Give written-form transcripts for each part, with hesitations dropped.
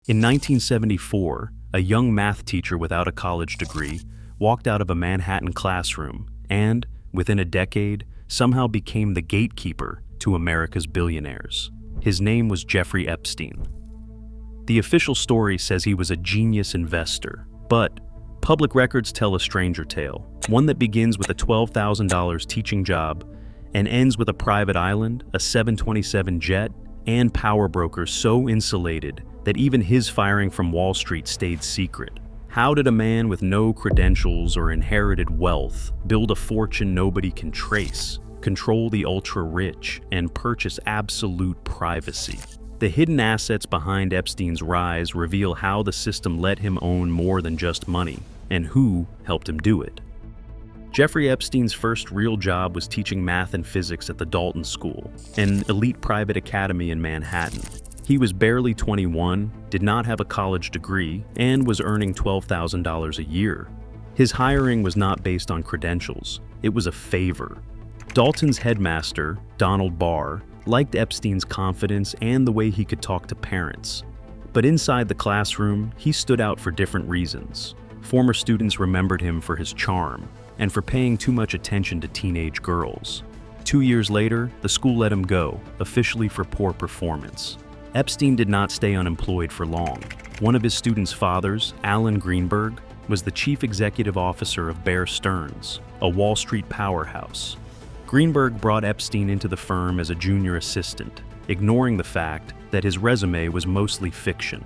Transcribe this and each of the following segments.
In 1974, a young math teacher without a college degree walked out of a Manhattan classroom and, within a decade, somehow became the gatekeeper to America's billionaires. His name was Jeffrey Epstein. The official story says he was a genius investor, but public records tell a stranger tale, one that begins with a $12,000 teaching job and ends with a private island, a 727 jet, and power brokers so insulated that even his firing from Wall Street stayed secret. How did a man with no credentials or inherited wealth build a fortune nobody can trace, control the ultra-rich, and purchase absolute privacy? The hidden assets behind Epstein's rise reveal how the system let him own more than just money, and who helped him do it. Jeffrey Epstein's first real job was teaching math and physics at the Dalton School, an elite private academy in Manhattan. He was barely 21, did not have a college degree, and was earning $12,000 a year. His hiring was not based on credentials, it was a favor. Dalton's headmaster, Donald Barr, liked Epstein's confidence and the way he could talk to parents. But inside the classroom, he stood out for different reasons. Former students remembered him for his charm and for paying too much attention to teenage girls. 2 years later, the school let him go, officially for poor performance. Epstein did not stay unemployed for long. One of his students' fathers, Alan Greenberg, was the chief executive officer of Bear Stearns, a Wall Street powerhouse. Greenberg brought Epstein into the firm as a junior assistant, ignoring the fact that his resume was mostly fiction.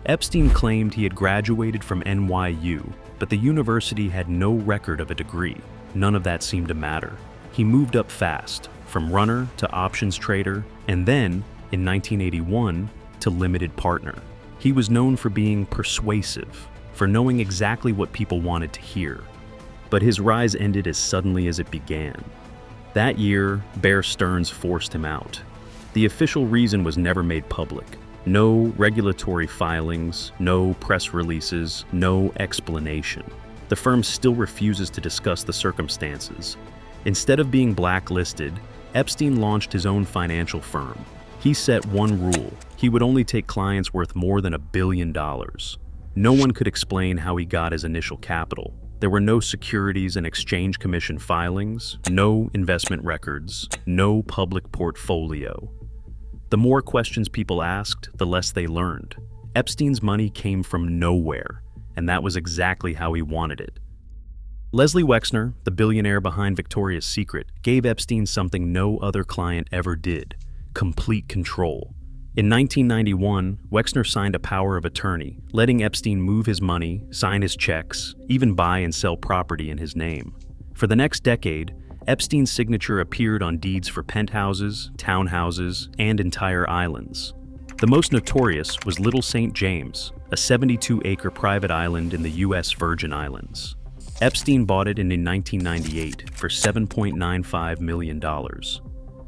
Epstein claimed he had graduated from NYU, but the university had no record of a degree. None of that seemed to matter. He moved up fast, from runner to options trader, and then, in 1981, to limited partner. He was known for being persuasive, for knowing exactly what people wanted to hear. But his rise ended as suddenly as it began. That year, Bear Stearns forced him out. The official reason was never made public. No regulatory filings, no press releases, no explanation. The firm still refuses to discuss the circumstances. Instead of being blacklisted, Epstein launched his own financial firm. He set one rule: he would only take clients worth more than $1 billion. No one could explain how he got his initial capital. There were no Securities and Exchange Commission filings, no investment records, no public portfolio. The more questions people asked, the less they learned. Epstein's money came from nowhere, and that was exactly how he wanted it. Leslie Wexner, the billionaire behind Victoria's Secret, gave Epstein something no other client ever did: complete control. In 1991, Wexner signed a power of attorney, letting Epstein move his money, sign his checks, even buy and sell property in his name. For the next decade, Epstein's signature appeared on deeds for penthouses, townhouses, and entire islands. The most notorious was Little St. James, a 72-acre private island in the U.S. Virgin Islands. Epstein bought it in 1998 for $7.95 million.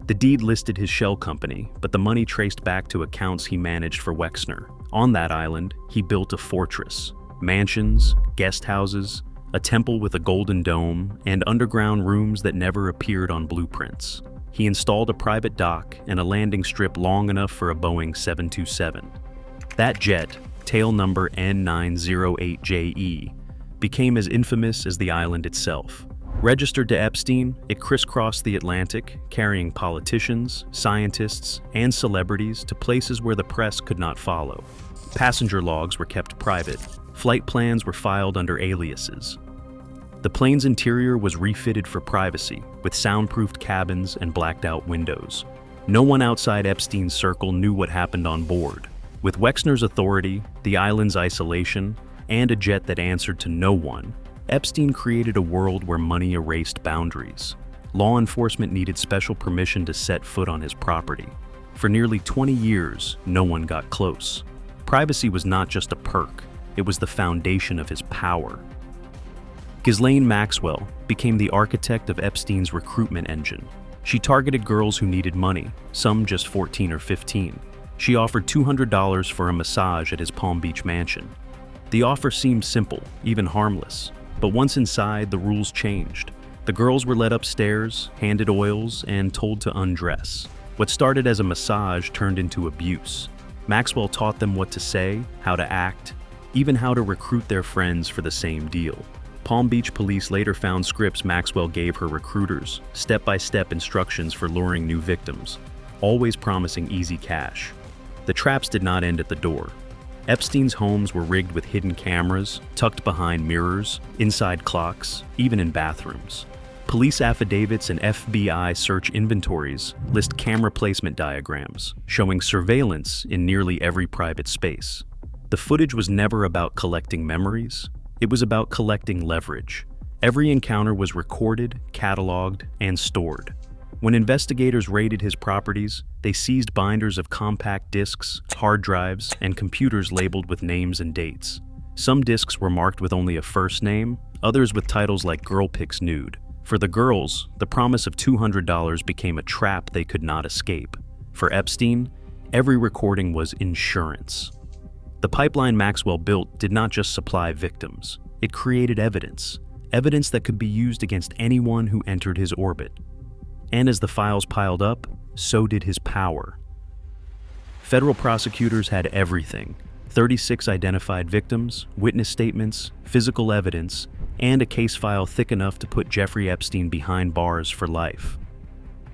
The deed listed his shell company, but the money traced back to accounts he managed for Wexner. On that island, he built a fortress, mansions, guest houses, a temple with a golden dome, and underground rooms that never appeared on blueprints. He installed a private dock and a landing strip long enough for a Boeing 727. That jet, tail number N908JE, became as infamous as the island itself. Registered to Epstein, it crisscrossed the Atlantic, carrying politicians, scientists, and celebrities to places where the press could not follow. Passenger logs were kept private. Flight plans were filed under aliases. The plane's interior was refitted for privacy, with soundproofed cabins and blacked-out windows. No one outside Epstein's circle knew what happened on board. With Wexner's authority, the island's isolation, and a jet that answered to no one, Epstein created a world where money erased boundaries. Law enforcement needed special permission to set foot on his property. For nearly 20 years, no one got close. Privacy was not just a perk, it was the foundation of his power. Ghislaine Maxwell became the architect of Epstein's recruitment engine. She targeted girls who needed money, some just 14 or 15. She offered $200 for a massage at his Palm Beach mansion. The offer seemed simple, even harmless. But once inside, the rules changed. The girls were led upstairs, handed oils, and told to undress. What started as a massage turned into abuse. Maxwell taught them what to say, how to act, even how to recruit their friends for the same deal. Palm Beach police later found scripts Maxwell gave her recruiters, step-by-step instructions for luring new victims, always promising easy cash. The traps did not end at the door. Epstein's homes were rigged with hidden cameras, tucked behind mirrors, inside clocks, even in bathrooms. Police affidavits and FBI search inventories list camera placement diagrams, showing surveillance in nearly every private space. The footage was never about collecting memories. It was about collecting leverage. Every encounter was recorded, cataloged, and stored. When investigators raided his properties, they seized binders of compact discs, hard drives, and computers labeled with names and dates. Some discs were marked with only a first name, others with titles like Girl Pics Nude. For the girls, the promise of $200 became a trap they could not escape. For Epstein, every recording was insurance. The pipeline Maxwell built did not just supply victims. It created evidence that could be used against anyone who entered his orbit. And as the files piled up, so did his power. Federal prosecutors had everything: 36 identified victims, witness statements, physical evidence, and a case file thick enough to put Jeffrey Epstein behind bars for life.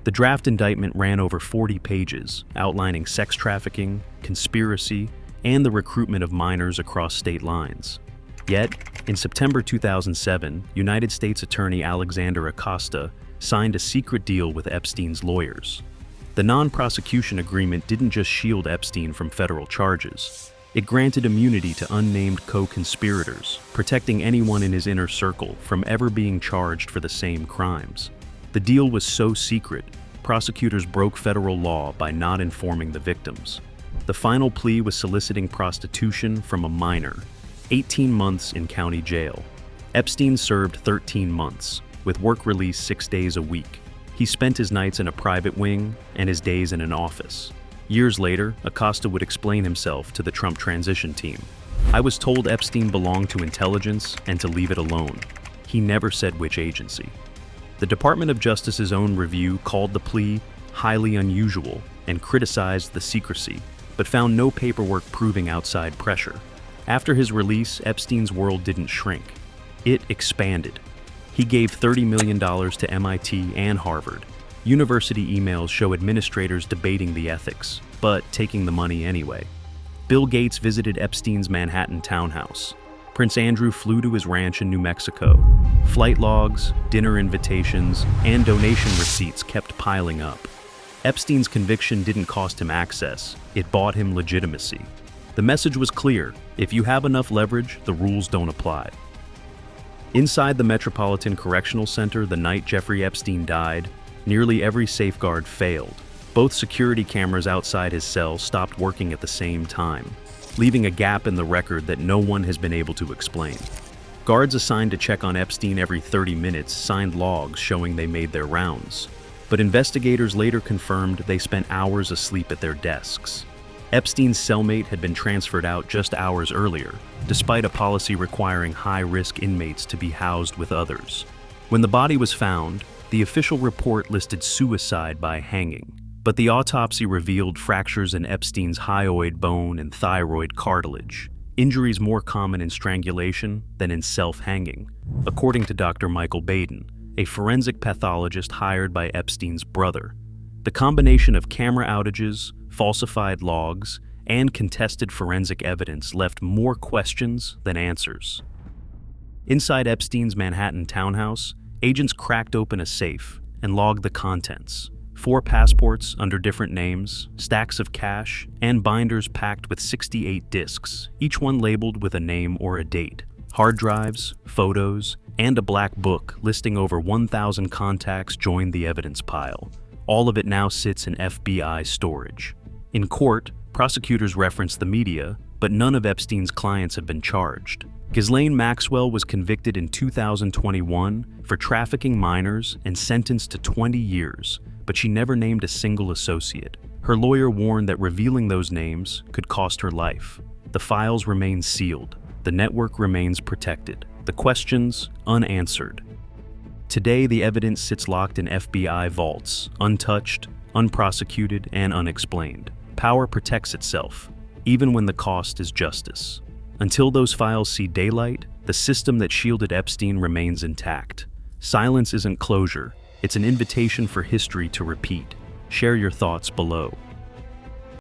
The draft indictment ran over 40 pages, outlining sex trafficking, conspiracy, and the recruitment of minors across state lines. Yet, in September 2007, United States Attorney Alexander Acosta signed a secret deal with Epstein's lawyers. The non-prosecution agreement didn't just shield Epstein from federal charges. It granted immunity to unnamed co-conspirators, protecting anyone in his inner circle from ever being charged for the same crimes. The deal was so secret, prosecutors broke federal law by not informing the victims. The final plea was soliciting prostitution from a minor, 18 months in county jail. Epstein served 13 months, with work release 6 days a week. He spent his nights in a private wing and his days in an office. Years later, Acosta would explain himself to the Trump transition team. "I was told Epstein belonged to intelligence and to leave it alone. He never said which agency." The Department of Justice's own review called the plea highly unusual and criticized the secrecy, but found no paperwork proving outside pressure. After his release, Epstein's world didn't shrink. It expanded. He gave $30 million to MIT and Harvard. University emails show administrators debating the ethics, but taking the money anyway. Bill Gates visited Epstein's Manhattan townhouse. Prince Andrew flew to his ranch in New Mexico. Flight logs, dinner invitations, and donation receipts kept piling up. Epstein's conviction didn't cost him access, it bought him legitimacy. The message was clear: if you have enough leverage, the rules don't apply. Inside the Metropolitan Correctional Center the night Jeffrey Epstein died, nearly every safeguard failed. Both security cameras outside his cell stopped working at the same time, leaving a gap in the record that no one has been able to explain. Guards assigned to check on Epstein every 30 minutes signed logs showing they made their rounds, but investigators later confirmed they spent hours asleep at their desks. Epstein's cellmate had been transferred out just hours earlier, despite a policy requiring high-risk inmates to be housed with others. When the body was found, the official report listed suicide by hanging, but the autopsy revealed fractures in Epstein's hyoid bone and thyroid cartilage, injuries more common in strangulation than in self-hanging, according to Dr. Michael Baden, a forensic pathologist hired by Epstein's brother. The combination of camera outages, falsified logs, and contested forensic evidence left more questions than answers. Inside Epstein's Manhattan townhouse, agents cracked open a safe and logged the contents: 4 passports under different names, stacks of cash, and binders packed with 68 discs, each one labeled with a name or a date. Hard drives, photos, and a black book listing over 1,000 contacts joined the evidence pile. All of it now sits in FBI storage. In court, prosecutors referenced the media, but none of Epstein's clients have been charged. Ghislaine Maxwell was convicted in 2021 for trafficking minors and sentenced to 20 years, but she never named a single associate. Her lawyer warned that revealing those names could cost her life. The files remain sealed. The network remains protected. The questions unanswered. Today, the evidence sits locked in FBI vaults, untouched, unprosecuted, and unexplained. Power protects itself. even when the cost is justice. Until those files see daylight, the system that shielded Epstein remains intact. Silence isn't closure, it's an invitation for history to repeat. Share your thoughts below.